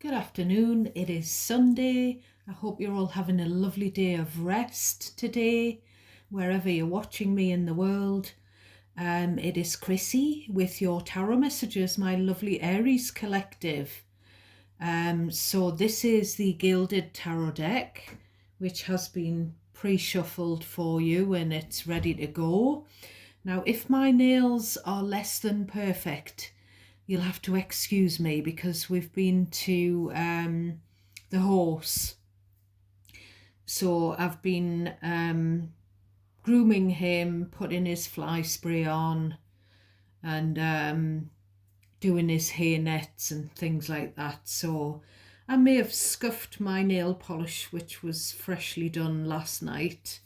Good afternoon. It is Sunday. I hope you're all having a lovely day of rest today, wherever you're watching me in the world. It is Chrissy with your tarot messages, my lovely Aries collective. So this is the Gilded Tarot deck, which has been pre-shuffled for you and it's ready to go. Now, if my nails are less than perfect, you'll have to excuse me because we've been to the horse. So I've been grooming him, putting his fly spray on and doing his hair nets and things like that. So I may have scuffed my nail polish, which was freshly done last night.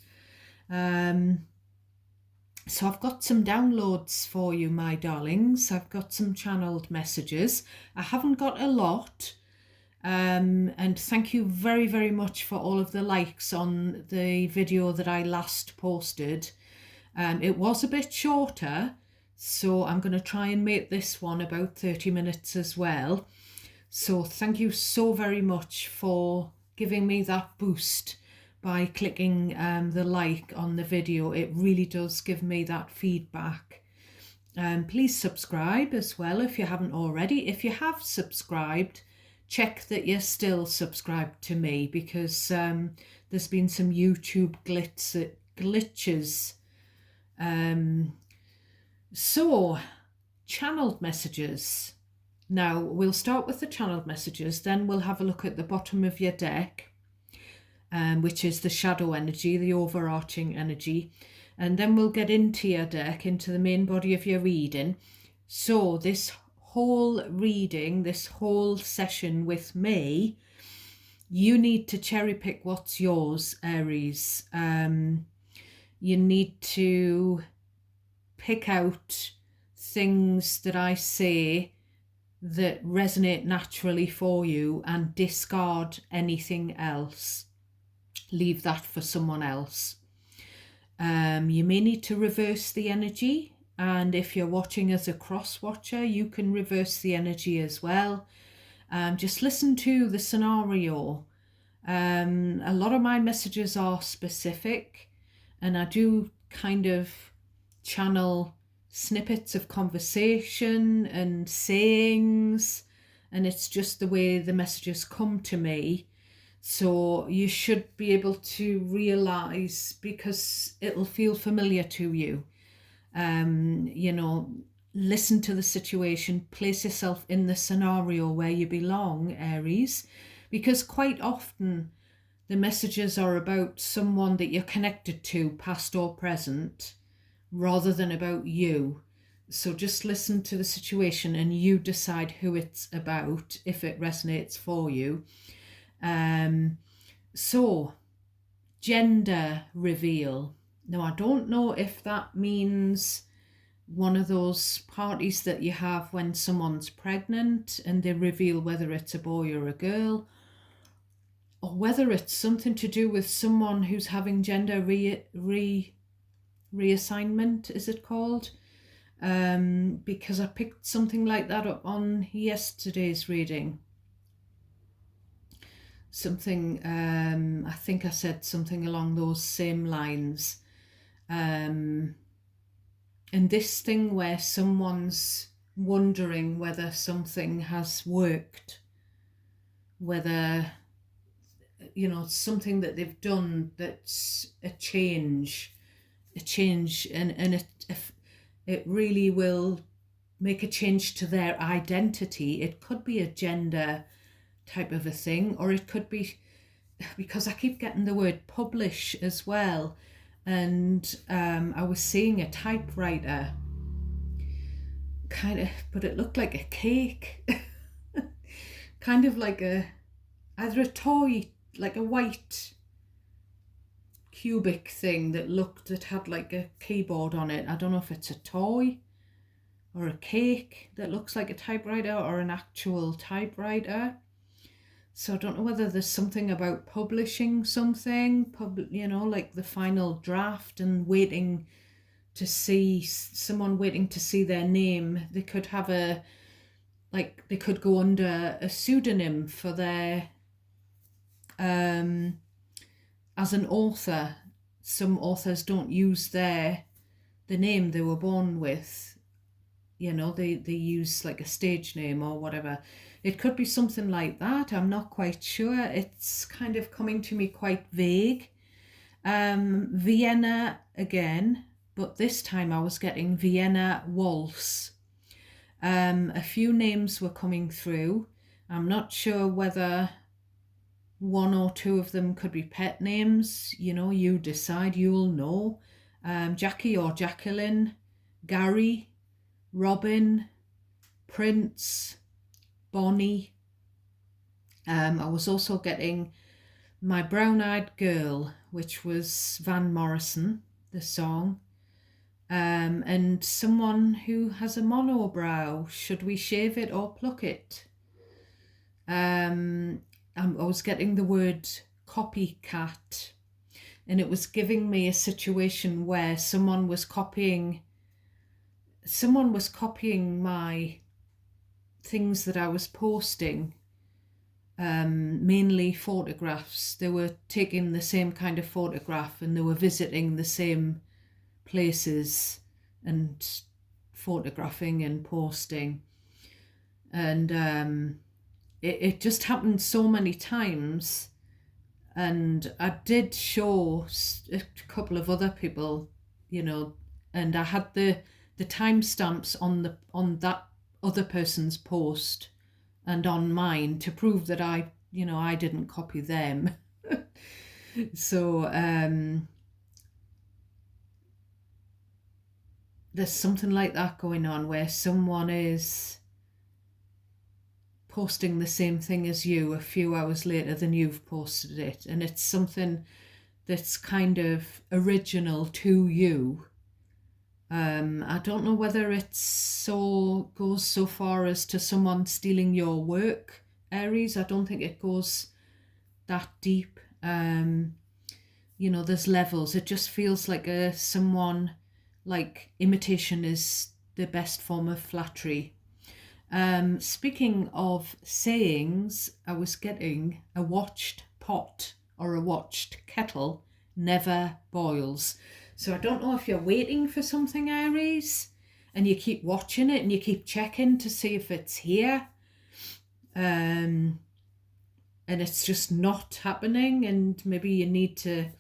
So I've got some downloads for you, my darlings. I've got some channeled messages. I haven't got a lot. And thank you very, very much for all of the likes on the video that I last posted. It was a bit shorter, so I'm going to try and make this one about 30 minutes as well. So thank you so very much for giving me that boost by clicking the like on the video. It really does give me that feedback. Please subscribe as well if you haven't already. If you have subscribed, check that you're still subscribed to me, because there's been some YouTube glitches. So, channeled messages. Now, we'll start with the channeled messages, then we'll have a look at the bottom of your deck, which is the shadow energy, the overarching energy. And then we'll get into your deck, into the main body of your reading. So this whole reading, this whole session with me, you need to cherry pick what's yours, Aries. You need to pick out things that I say that resonate naturally for you and discard anything else. Leave that for someone else. You may need to reverse the energy, and if you're watching as a cross watcher, you can reverse the energy as well. Just listen to the scenario. A lot of my messages are specific, and I do kind of channel snippets of conversation and sayings, and it's just the way the messages come to me. So you should be able to realize, because it'll feel familiar to you. Listen to the situation, place yourself in the scenario where you belong, Aries, because quite often the messages are about someone that you're connected to, past or present, rather than about you. So just listen to the situation and you decide who it's about, if it resonates for you. So, gender reveal. Now, I don't know if that means one of those parties that you have when someone's pregnant and they reveal whether it's a boy or a girl, or whether it's something to do with someone who's having gender reassignment, is it called? Because I picked something like that up on yesterday's reading. Something, I think I said something along those same lines. And this thing where someone's wondering whether something has worked, whether, something that they've done that's a change, and it really will make a change to their identity. It could be a gender type of a thing, or it could be, because I keep getting the word publish as well, and I was seeing a typewriter kind of, but it looked like a cake. Kind of like either a toy, like a white cubic thing that had like a keyboard on it. I don't know if it's a toy or a cake that looks like a typewriter or an actual typewriter. So I don't know whether there's something about publishing something, like the final draft, and waiting to see their name. They could have like they could go under a pseudonym for their as an author. Some authors don't use the name they were born with. They use like a stage name or whatever. It could be something like that. I'm not quite sure. It's kind of coming to me quite vague. Vienna again, but this time I was getting Vienna Waltz. A few names were coming through. I'm not sure whether one or two of them could be pet names. You decide, you'll know. Jackie or Jacqueline, Gary, Robin, Prince, Bonnie. I was also getting My Brown Eyed Girl, which was Van Morrison, the song. And Someone Who Has a Monobrow, Should We Shave It or Pluck It? I was getting the word copycat, and it was giving me a situation where someone was copying my things that I was posting, mainly photographs. They were taking the same kind of photograph and they were visiting the same places and photographing and posting. And it just happened so many times. And I did show a couple of other people, and I had the timestamps on that other person's post and on mine to prove that I didn't copy them. So there's something like that going on where someone is posting the same thing as you a few hours later than you've posted it, and it's something that's kind of original to you. I don't know whether goes so far as to someone stealing your work, Aries. I don't think it goes that deep. There's levels. It just feels like someone, like, imitation is the best form of flattery. Speaking of sayings, I was getting a watched pot or a watched kettle never boils. So I don't know if you're waiting for something, Aries, and you keep watching it and you keep checking to see if it's here. And it's just not happening, and maybe you need to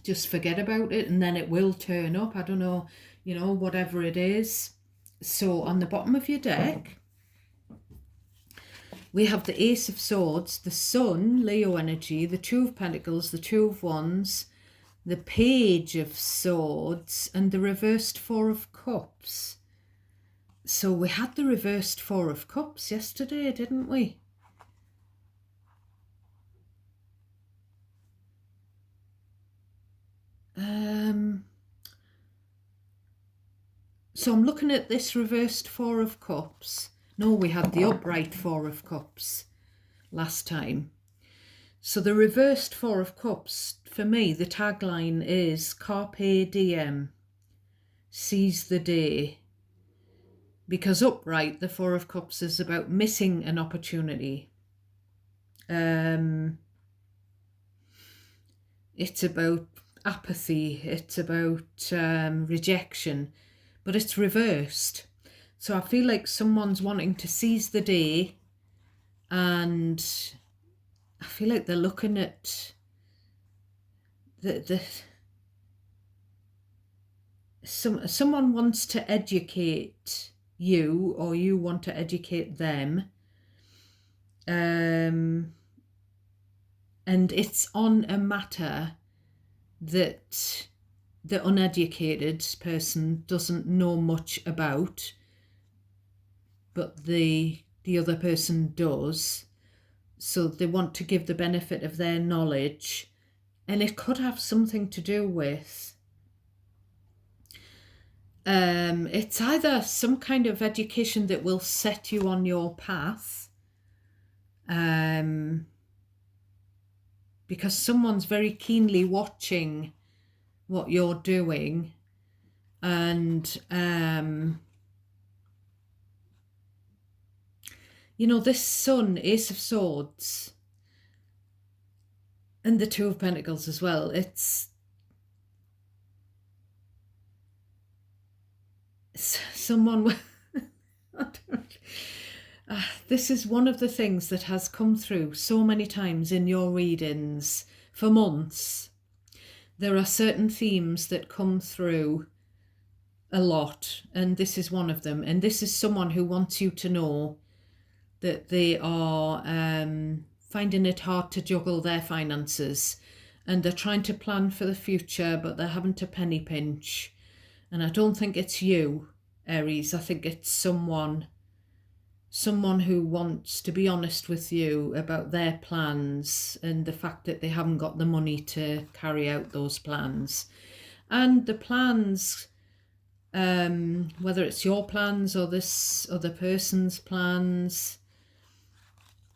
just forget about it and then it will turn up. I don't know, whatever it is. So on the bottom of your deck, we have the Ace of Swords, the Sun, Leo energy, the Two of Pentacles, the Two of Wands, the Page of Swords, and the reversed Four of Cups. So we had the reversed Four of Cups yesterday, didn't we? So I'm looking at this reversed Four of Cups. No, we had the upright Four of Cups last time. So the reversed Four of Cups, for me, the tagline is Carpe Diem, seize the day. Because upright, the Four of Cups is about missing an opportunity. It's about apathy, it's about rejection, but it's reversed. So I feel like someone's wanting to seize the day, and I feel like they're looking at someone wants to educate you, or you want to educate them. And it's on a matter that the uneducated person doesn't know much about, but the other person does. So they want to give the benefit of their knowledge, and it could have something to do with it's either some kind of education that will set you on your path, because someone's very keenly watching what you're doing, and You know, this Sun, Ace of Swords, and the Two of Pentacles as well, it's someone with... this is one of the things that has come through so many times in your readings for months. There are certain themes that come through a lot, and this is one of them. And this is someone who wants you to know that they are finding it hard to juggle their finances, and they're trying to plan for the future, but they're having to penny pinch. And I don't think it's you, Aries. I think it's someone who wants to be honest with you about their plans and the fact that they haven't got the money to carry out those plans. And the plans, whether it's your plans or this other person's plans,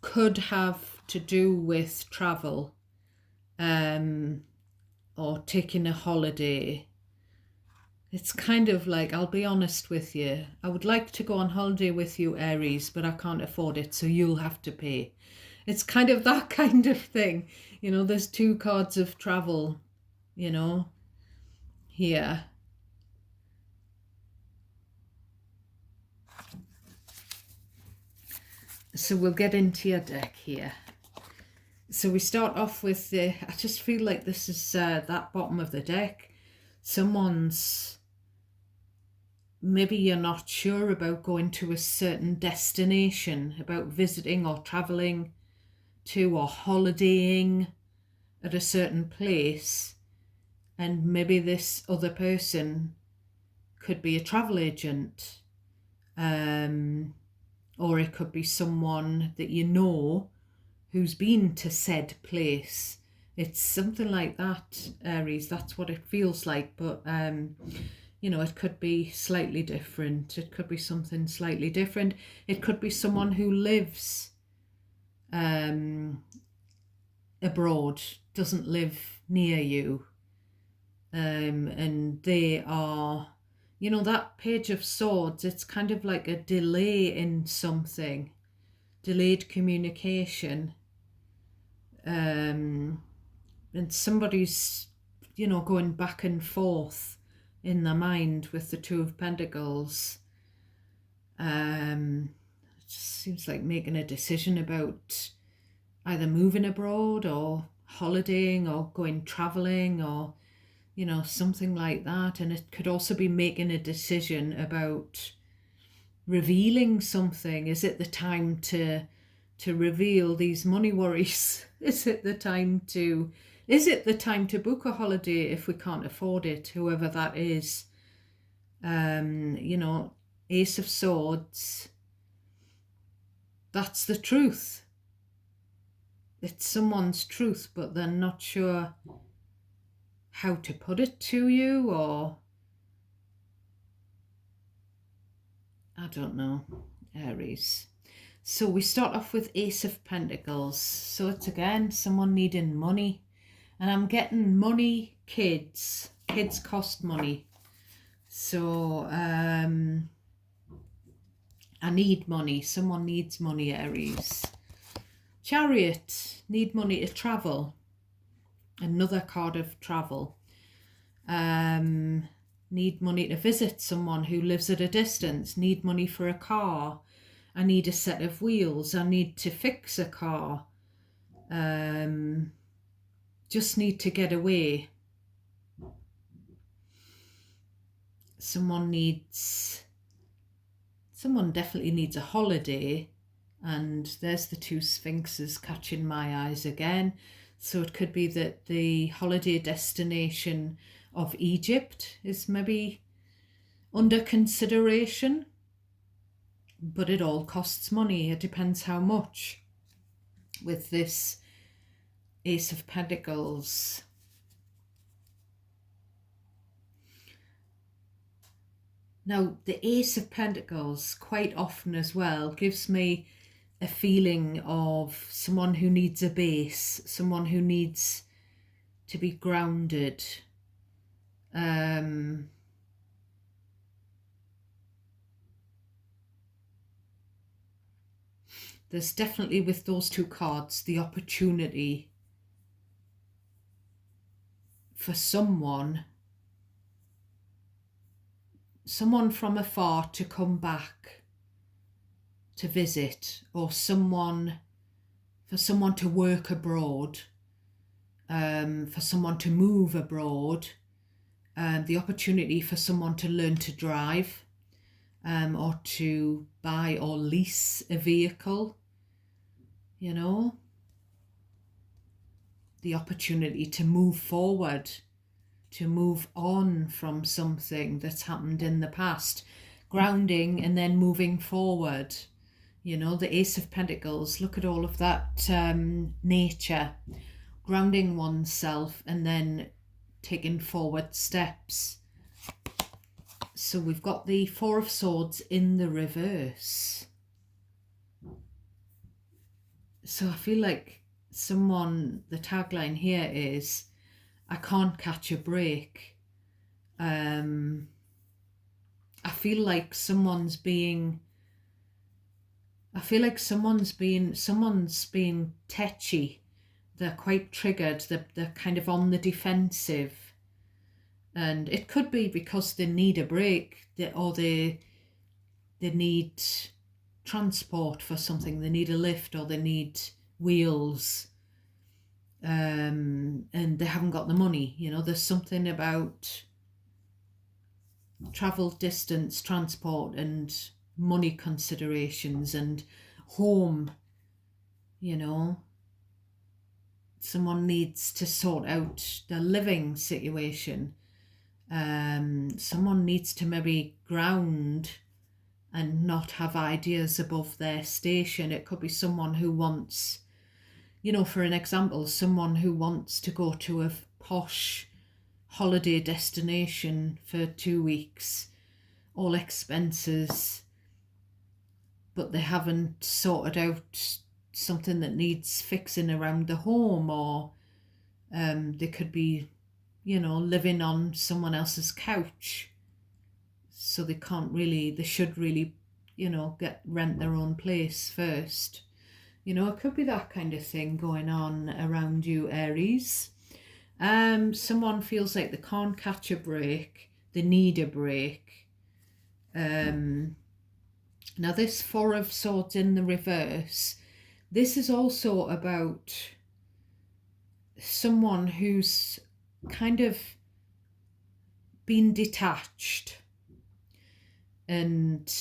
could have to do with travel, or taking a holiday. It's kind of like, I'll be honest with you, I would like to go on holiday with you, Aries, but I can't afford it, so you'll have to pay. It's kind of that kind of thing. You know, there's two cards of travel, you know, here. So we'll get into your deck here. So we start off with the, I just feel like this is that bottom of the deck. Someone's, maybe you're not sure about going to a certain destination, about visiting or traveling to or holidaying at a certain place. And maybe this other person could be a travel agent, or it could be someone that you know who's been to said place. It's something like that, Aries. That's what it feels like. But, you know, it could be slightly different. It could be something slightly different. It could be someone who lives abroad, doesn't live near you. And they are, you know, that Page of Swords, it's kind of like a delay in something, delayed communication. And somebody's, you know, going back and forth in their mind with the Two of Pentacles. It just seems like making a decision about either moving abroad or holidaying or going traveling or, you know, something like that. And it could also be making a decision about revealing something. Is it the time to reveal these money worries? Is it the time to book a holiday if we can't afford it, whoever that is? You know, Ace of Swords, that's the truth. It's someone's truth, but they're not sure how to put it to you, or I don't know, Aries. So we start off with Ace of Pentacles. So it's again someone needing money, and I'm getting money, kids. Kids cost money. So I need money. Someone needs money, Aries. Chariot, need money to travel. Another card of travel. Need money to visit someone who lives at a distance. Need money for a car. I need a set of wheels. I need to fix a car. Just need to get away. Someone definitely needs a holiday. And there's the two sphinxes catching my eyes again. So it could be that the holiday destination of Egypt is maybe under consideration, but it all costs money. It depends how much. With this Ace of Pentacles, now the Ace of Pentacles quite often as well gives me a feeling of someone who needs a base, someone who needs to be grounded. there's definitely, with those two cards, the opportunity for someone from afar to come back to visit, or for someone to work abroad, for someone to move abroad, the opportunity for someone to learn to drive, or to buy or lease a vehicle, you know, the opportunity to move forward, to move on from something that's happened in the past, grounding and then moving forward. You know, the Ace of Pentacles, look at all of that nature, grounding oneself and then taking forward steps. So we've got the Four of Swords in the reverse. So I feel like the tagline here is, I can't catch a break. I feel like someone's being tetchy. They're quite triggered. They're kind of on the defensive. And it could be because they need a break, or they need transport for something. They need a lift, or they need wheels, and they haven't got the money. You know, there's something about travel distance, transport, and money considerations, and home. You know, someone needs to sort out their living situation. Someone needs to maybe ground and not have ideas above their station. It could be someone who wants, you know, for an example, someone who wants to go to a posh holiday destination for 2 weeks, all expenses, but they haven't sorted out something that needs fixing around the home, or they could be, you know, living on someone else's couch. So they should really, you know, rent their own place first. You know, it could be that kind of thing going on around you, Aries. Someone feels like they can't catch a break. They need a break. Now this Four of Swords in the reverse, this is also about someone who's kind of been detached, and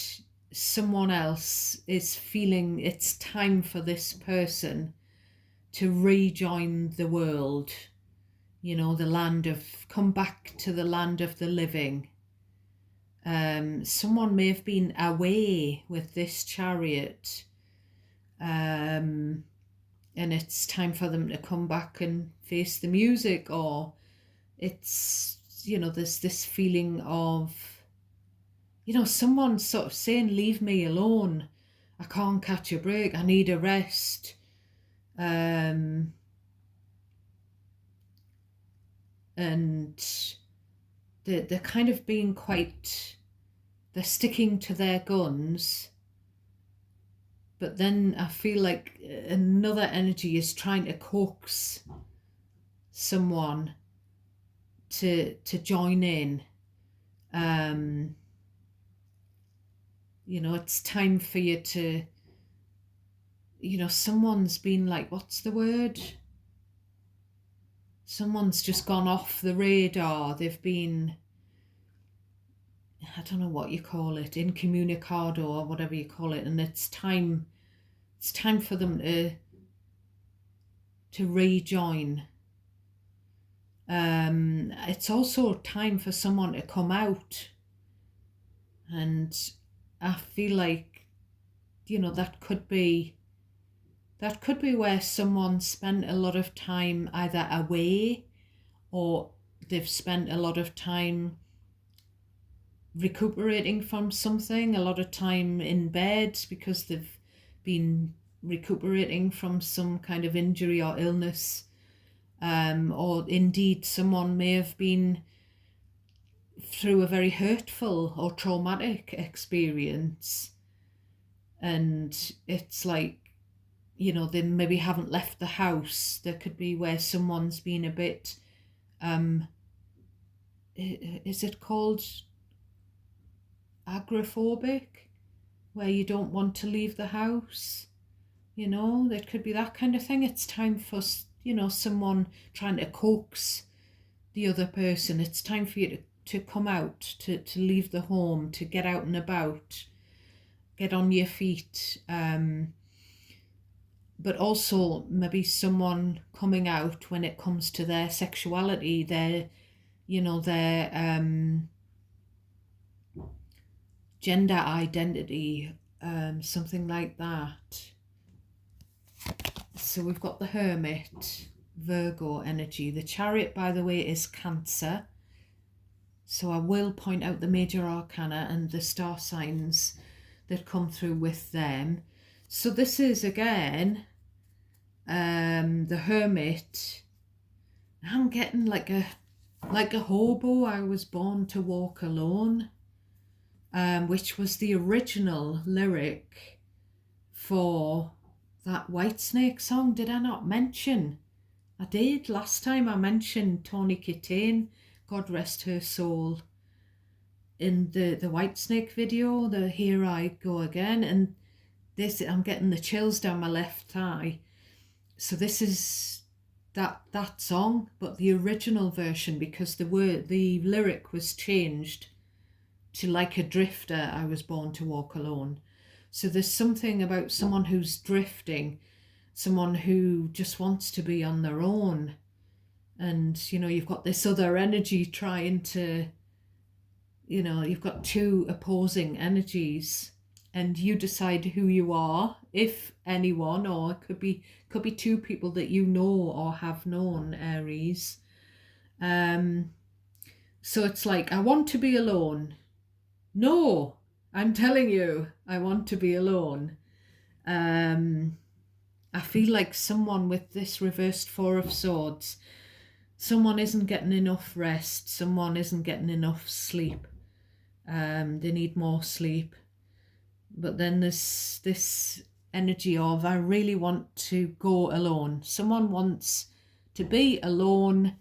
someone else is feeling it's time for this person to rejoin the world, you know, come back to the land of the living. Someone may have been away with this Chariot, and it's time for them to come back and face the music, or it's, you know, there's this feeling of, you know, someone sort of saying, leave me alone. I can't catch a break. I need a rest. And they're kind of being they're sticking to their guns. But then I feel like another energy is trying to coax someone to join in. You know, it's time for you to, you know, someone's been like, what's the word? Someone's just gone off the radar. They've been, I don't know what you call it, incommunicado or whatever you call it, and it's time for them to rejoin. It's also time for someone to come out, and I feel like, you know, that could be where someone spent a lot of time either away, or they've spent a lot of time recuperating from something, a lot of time in bed because they've been recuperating from some kind of injury or illness, or indeed someone may have been through a very hurtful or traumatic experience, and it's like you know, they maybe haven't left the house. There could be where someone's been a bit, is it called agoraphobic, where you don't want to leave the house? You know, there could be that kind of thing. It's time for, you know, someone trying to coax the other person. It's time for you to come out, to leave the home, to get out and about, get on your feet. But also maybe someone coming out when it comes to their sexuality, their, you know, their gender identity, something like that. So we've got the Hermit, Virgo energy. The Chariot, by the way, is Cancer. So I will point out the major arcana and the star signs that come through with them. So this is, again, the Hermit. I'm getting like a hobo. I was born to walk alone, which was the original lyric for that Whitesnake song. Did I not mention? I did last time. I mentioned Tawny Kitane, God rest her soul, in the Whitesnake video, the Here I Go Again. And this, I'm getting the chills down my left thigh. So this is that song, but the original version, because the lyric was changed to Like a Drifter, I was born to walk alone. So there's something about someone who's drifting, someone who just wants to be on their own. And, you know, you've got this other energy trying to, you know, you've got two opposing energies, and you decide who you are, if anyone, or it could be two people that you know or have known, Aries. So it's like, I want to be alone. No, I'm telling you, I want to be alone. I feel like someone with this reversed Four of Swords, someone isn't getting enough rest, someone isn't getting enough sleep. They need more sleep. But then there's this energy of, I really want to go alone. Someone wants to be alone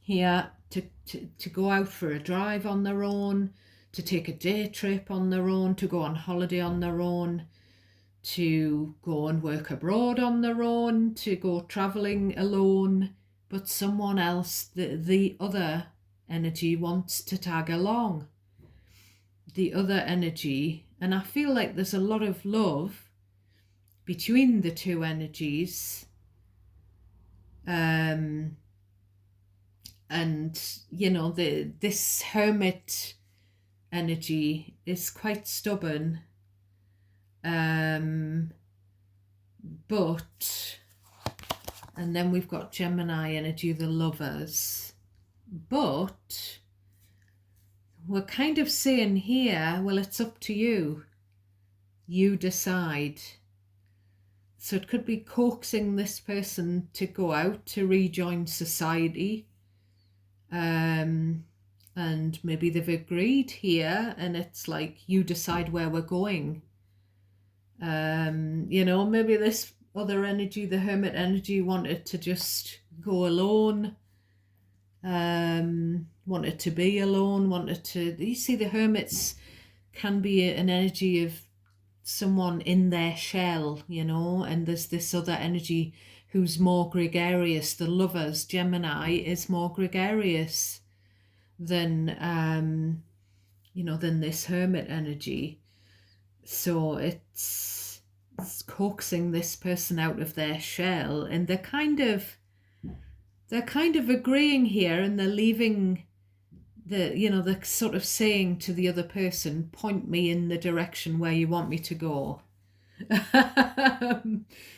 here, to go out for a drive on their own, to take a day trip on their own, to go on holiday on their own, to go and work abroad on their own, to go travelling alone. But someone else, the other energy, wants to tag along. The other energy, and I feel like there's a lot of love between the two energies. And, you know, this Hermit energy is quite stubborn. But, and then we've got Gemini energy, the Lovers. But we're kind of saying here, well, it's up to you. You decide. So it could be coaxing this person to go out, to rejoin society. And maybe they've agreed here, and it's like, you decide where we're going. You know, maybe this other energy, the Hermit energy, wanted to just go alone. Wanted to be alone, wanted to, you see, the Hermits can be an energy of someone in their shell, you know, and there's this other energy who's more gregarious. The Lovers, Gemini, is more gregarious than, you know, than this Hermit energy. So it's coaxing this person out of their shell, and they're kind of agreeing here, and they're leaving they're sort of saying to the other person, point me in the direction where you want me to go.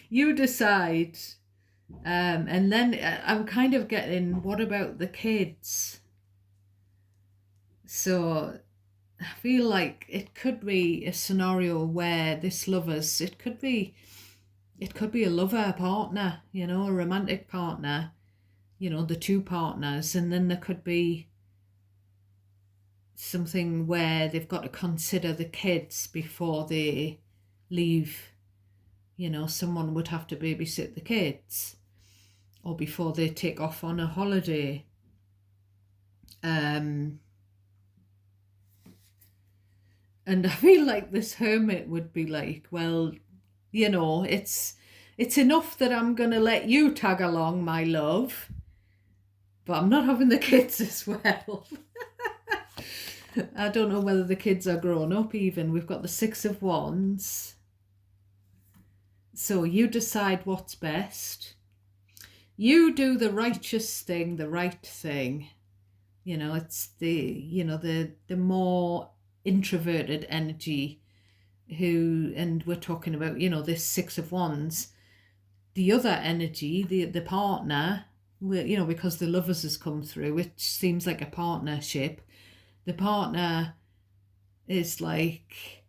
You decide. And then I'm kind of getting, what about the kids? So I feel like it could be a scenario where this Lovers, it could be a lover, a partner, you know, a romantic partner, you know, the two partners, and then there could be something where they've got to consider the kids before they leave, someone would have to babysit the kids, or before they take off on a holiday. And I feel like this hermit would be like, well, it's enough that I'm going to let you tag along, my love, but I'm not having the kids as well. I don't know whether the kids are grown up even. We've got the Six of Wands. So you decide what's best. You do the righteous thing, the right thing. It's the more introverted energy and we're talking about, this Six of Wands. The other energy, the partner, because the Lovers has come through, which seems like a partnership. The partner is like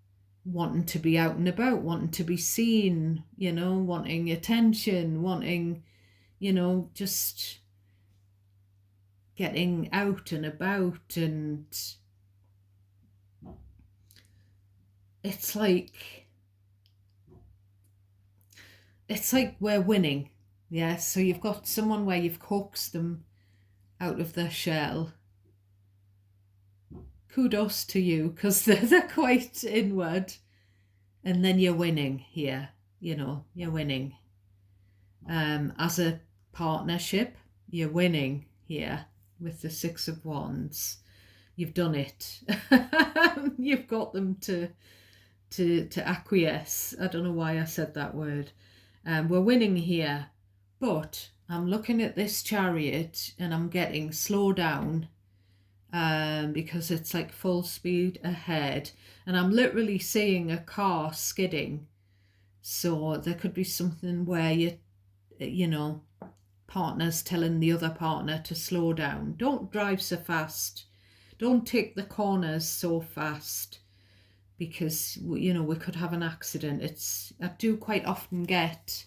wanting to be out and about, wanting to be seen, wanting attention, wanting, just getting out and about, and it's like we're winning. Yeah, so you've got someone where you've coaxed them out of their shell. Kudos to you, because they're quite inward, and then you're winning here. You're winning. As a partnership, you're winning here with the Six of Wands. You've done it. You've got them to acquiesce. I don't know why I said that word. We're winning here, but I'm looking at this Chariot and I'm getting slow down, because it's like full speed ahead, and I'm literally seeing a car skidding. So there could be something where partner's telling the other partner to slow down. Don't drive so fast. Don't take the corners so fast, because we could have an accident. I do quite often get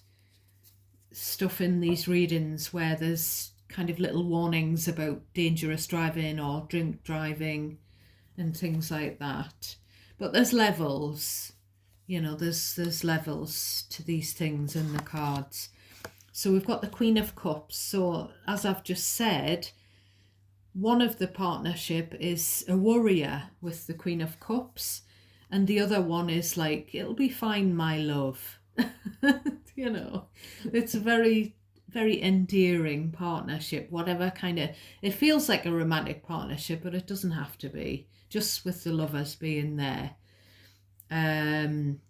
stuff in these readings where there's kind of little warnings about dangerous driving or drink driving and things like that. But there's levels, there's levels to these things in the cards. So we've got the Queen of Cups. So as I've just said, one of the partnership is a warrior with the Queen of Cups, and the other one is like, it'll be fine, my love. It's a very, very endearing partnership, whatever kind of, it feels like a romantic partnership, but it doesn't have to be, just with the Lovers being there. I'm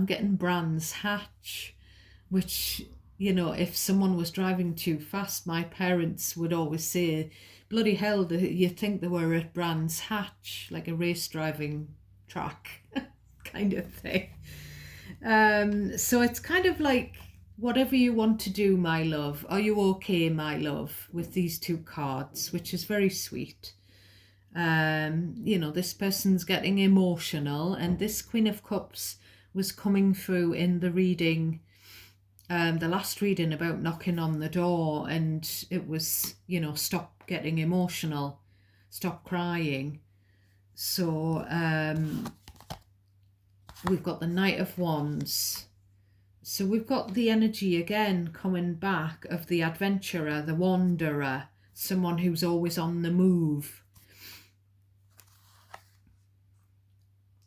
getting Brands Hatch, which, if someone was driving too fast, my parents would always say, bloody hell, you'd think they were at Brands Hatch, like a race driving track kind of thing. So it's kind of like, whatever you want to do, my love, are you okay, my love, with these two cards, which is very sweet. This person's getting emotional, and this Queen of Cups was coming through in the reading, the last reading, about knocking on the door, and it was, stop getting emotional, stop crying. So we've got the Knight of Wands. So we've got the energy again coming back of the adventurer, the wanderer, someone who's always on the move.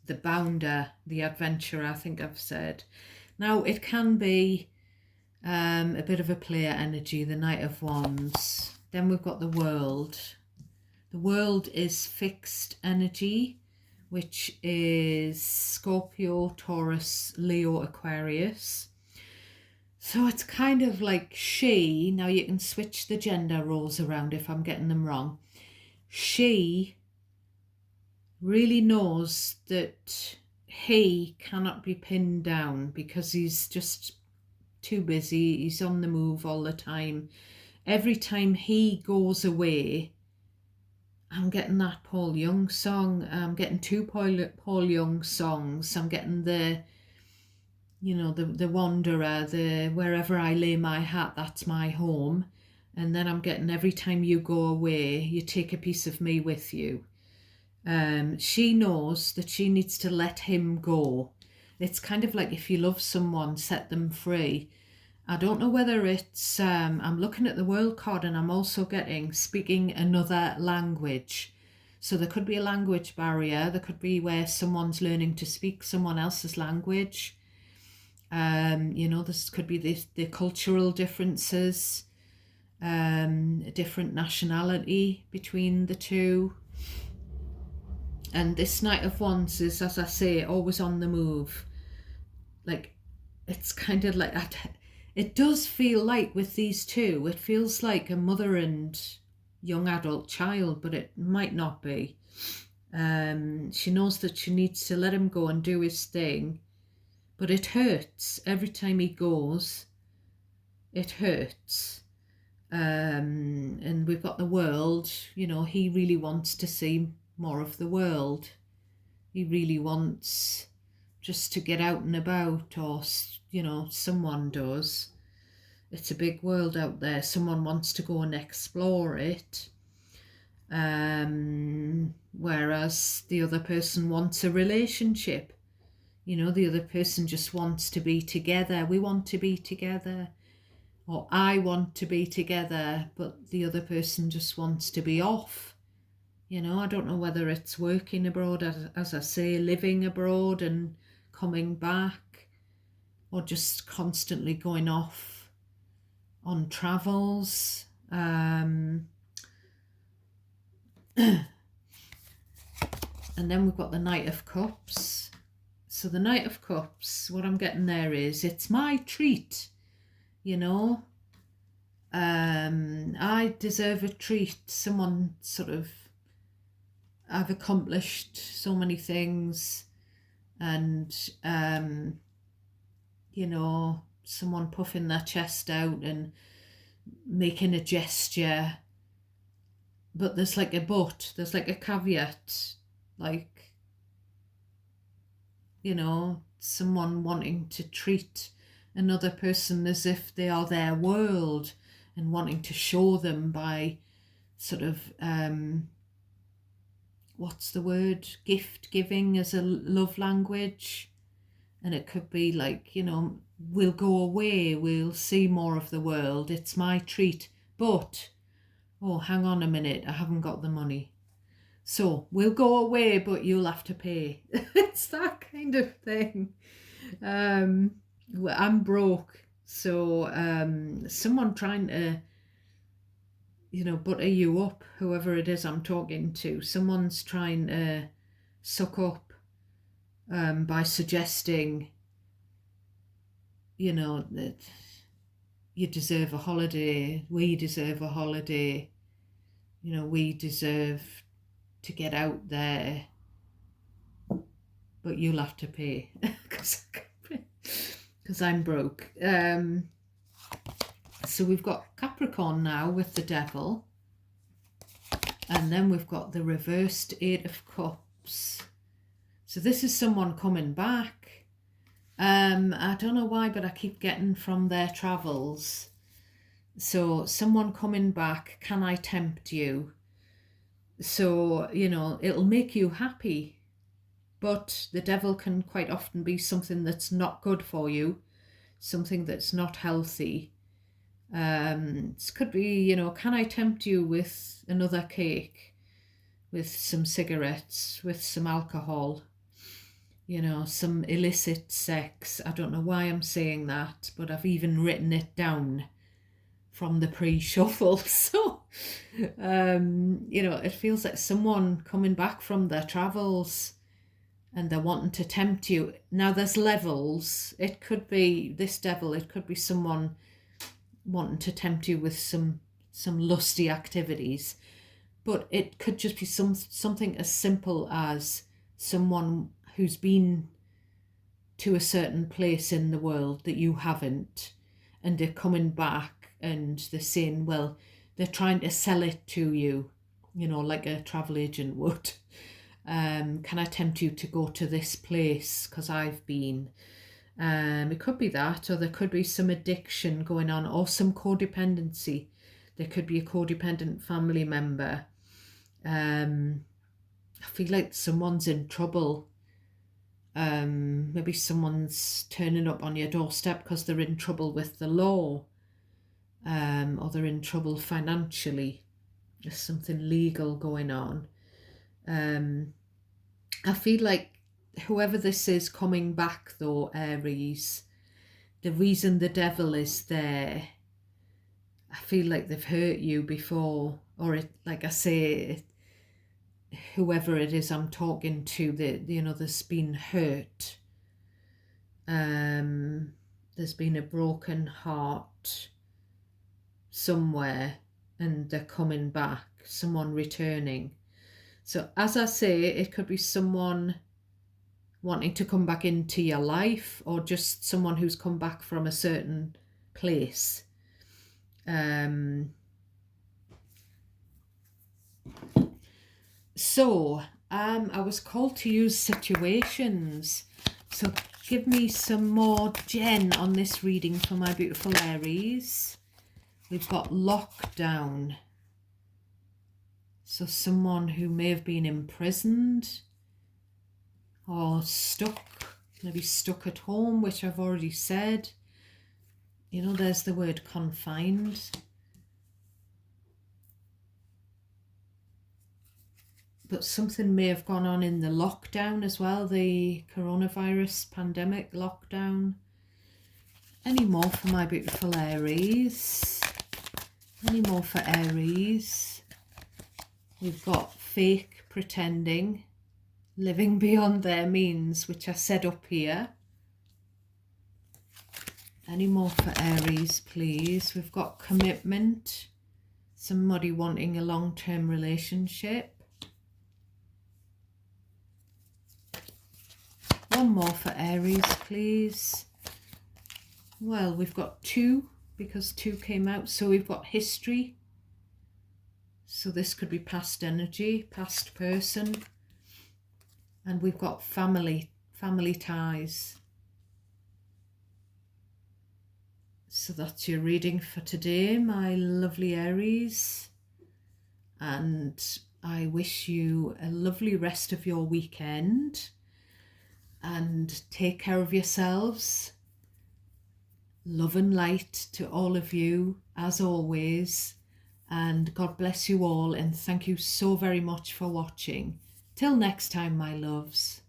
The bounder, the adventurer, I think I've said. Now it can be a bit of a player energy, the Knight of Wands. Then we've got the World. The World is fixed energy, which is Scorpio, Taurus, Leo, Aquarius. So it's kind of like she, now you can switch the gender roles around if I'm getting them wrong. She really knows that he cannot be pinned down because he's just too busy. He's on the move all the time. Every time he goes away, I'm getting that Paul Young song. I'm getting two Paul Young songs. I'm getting the wanderer, the wherever I lay my hat, that's my home. And then I'm getting every time you go away, you take a piece of me with you. She knows that she needs to let him go. It's kind of like if you love someone, set them free. I don't know whether it's, I'm looking at the world card and I'm also getting speaking another language. So there could be a language barrier. There could be where someone's learning to speak someone else's language. This could be the cultural differences, different nationality between the two. And this Knight of Wands is, as I say, always on the move. Like, it's kind of like, it does feel like with these two, it feels like a mother and young adult child, but it might not be. She knows that she needs to let him go and do his thing, but it hurts every time he goes. It hurts. And we've got the world, he really wants to see more of the world. He really wants just to get out and about, or someone does. It's a big world out there. Someone wants to go and explore it, whereas the other person wants a relationship. The other person just wants to be together. We want to be together, or I want to be together, but the other person just wants to be off. I don't know whether it's working abroad, as I say, living abroad and coming back, or just constantly going off on travels. And then we've got the Knight of Cups. So the Knight of Cups, what I'm getting there is, it's my treat, I deserve a treat. Someone sort of, I've accomplished so many things, and someone puffing their chest out and making a gesture, but there's like a but, there's like a caveat, like, someone wanting to treat another person as if they are their world, and wanting to show them by sort of what's the word, gift giving as a love language. And it could be like, we'll go away, we'll see more of the world, it's my treat, but oh, hang on a minute, I haven't got the money, so we'll go away, but you'll have to pay. It's that kind of thing. I'm broke, so someone trying to butter you up, whoever it is I'm talking to, someone's trying to suck up by suggesting that you deserve a holiday, we deserve a holiday, we deserve to get out there, but you'll have to pay because I'm broke. So we've got Capricorn now with the Devil, and then we've got the reversed Eight of Cups. So this is someone coming back. I don't know why, but I keep getting from their travels. So someone coming back, can I tempt you? So, it'll make you happy, but the devil can quite often be something that's not good for you, something that's not healthy. It could be, can I tempt you with another cake, with some cigarettes, with some alcohol, some illicit sex. I don't know why I'm saying that, but I've even written it down from the pre-shuffle. So, it feels like someone coming back from their travels and they're wanting to tempt you. Now there's levels. It could be this devil, it could be someone wanting to tempt you with some lusty activities, but it could just be something as simple as someone who's been to a certain place in the world that you haven't, and they're coming back and they're saying, well, they're trying to sell it to you, like a travel agent would. Can I tempt you to go to this place because I've been? It could be that, or there could be some addiction going on, or some codependency. There could be a codependent family member. I feel like someone's in trouble. Maybe someone's turning up on your doorstep because they're in trouble with the law, or they're in trouble financially. There's something legal going on. I feel like whoever this is coming back though, Aries, the reason the devil is there, I feel like they've hurt you before, or it, like I say, whoever it is I'm talking to, there's been hurt. There's been a broken heart somewhere, and they're coming back, someone returning. So as I say, it could be someone wanting to come back into your life, or just someone who's come back from a certain place. I was called to use situations. So give me some more Jen on this reading for my beautiful Aries. We've got lockdown. So someone who may have been imprisoned or stuck, maybe stuck at home, which I've already said. There's the word confined. But something may have gone on in the lockdown as well, the coronavirus pandemic lockdown. Any more for my beautiful Aries? Any more for Aries? We've got fake, pretending, living beyond their means, which I said up here. Any more for Aries, please? We've got commitment, somebody wanting a long-term relationship. One more for Aries, please. Well, we've got 2 because 2 came out. So we've got history. So this could be past energy, past person. And we've got family ties. So that's your reading for today, my lovely Aries. And I wish you a lovely rest of your weekend. And take care of yourselves. Love and light to all of you, as always. And God bless you all, and thank you so very much for watching. Till next time, my loves.